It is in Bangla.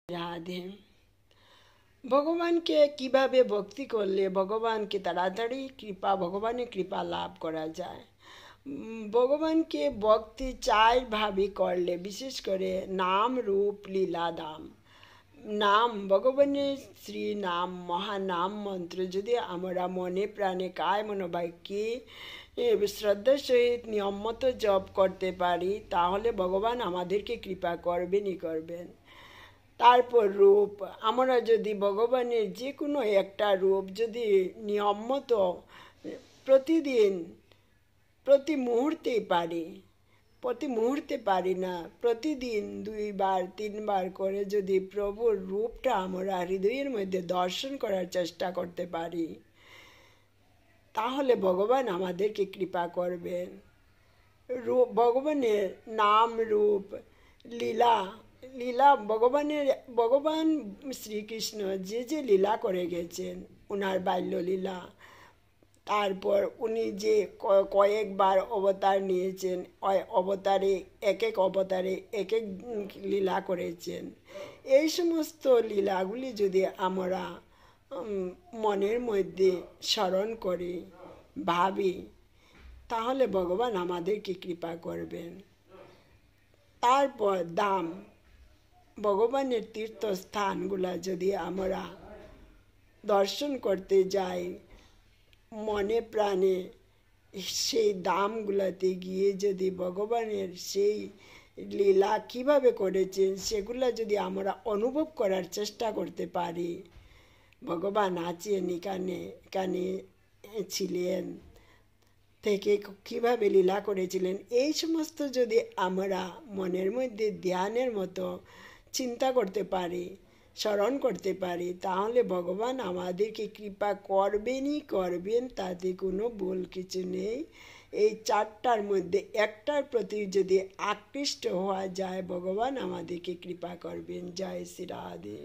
রাধে। ভগবানকে কিভাবে ভক্তি করলে ভগবানকে তাড়াতাড়ি ভগবানের কৃপা লাভ করা যায়। ভগবানকে ভক্তি চারভাবে করলে, বিশেষ করে নাম রূপ লীলা দাম। নাম, ভগবানের শ্রী নাম মহানাম মন্ত্র যদি আমরা মনে প্রাণে কায় মনোবাক্যে শ্রদ্ধার সহিত নিয়মমতো জপ করতে পারি, তাহলে ভগবান আমাদেরকে কৃপা করবেনই করবেন। তারপর রূপ, আমরা যদি ভগবানের যে কোনো একটা রূপ যদি নিয়মমতো প্রতিদিন প্রতি মুহূর্তে পারি না, প্রতিদিন 2 বার 3 বার করে যদি প্রভুর রূপটা আমরা হৃদয়ের মধ্যে দর্শন করার চেষ্টা করতে পারি, তাহলে ভগবান আমাদেরকে কৃপা করবেন। ভগবানের নাম রূপ লীলা, ভগবান শ্রীকৃষ্ণ যে লীলা করে গেছেন, ওনার বাল্যলীলা, তারপর উনি যে কয়েকবার অবতার নিয়েছেন, এক এক অবতারে এক এক লীলা করেছেন, এই সমস্ত লীলাগুলি যদি আমরা মনের মধ্যে স্মরণ করি, ভাবি, তাহলে ভগবান আমাদেরকে কৃপা করবেন। তারপর দাম, ভগবানের তীর্থস্থানগুলা যদি আমরা দর্শন করতে যাই, মনে প্রাণে সেই দামগুলাতে গিয়ে যদি ভগবানের সেই লীলা কিভাবে করেছেন সেগুলা যদি আমরা অনুভব করার চেষ্টা করতে পারি, ভগবান আছেন এখানে ছিলেন থেকে কিভাবে লীলা করেছিলেন, এই সমস্ত যদি আমরা মনের মধ্যে ধ্যানের মতো চিন্তা করতে পারি, স্মরণ করতে পারি, তাহলে ভগবান আমাদেরকে কৃপা করবেনই করবেন, তাতে কোনো ভুল কিছু নেই। এই 4টার মধ্যে একটার প্রতি যদি আকৃষ্ট হওয়া যায়, ভগবান আমাদেরকে কৃপা করবেন। জয় শ্রী রাধে।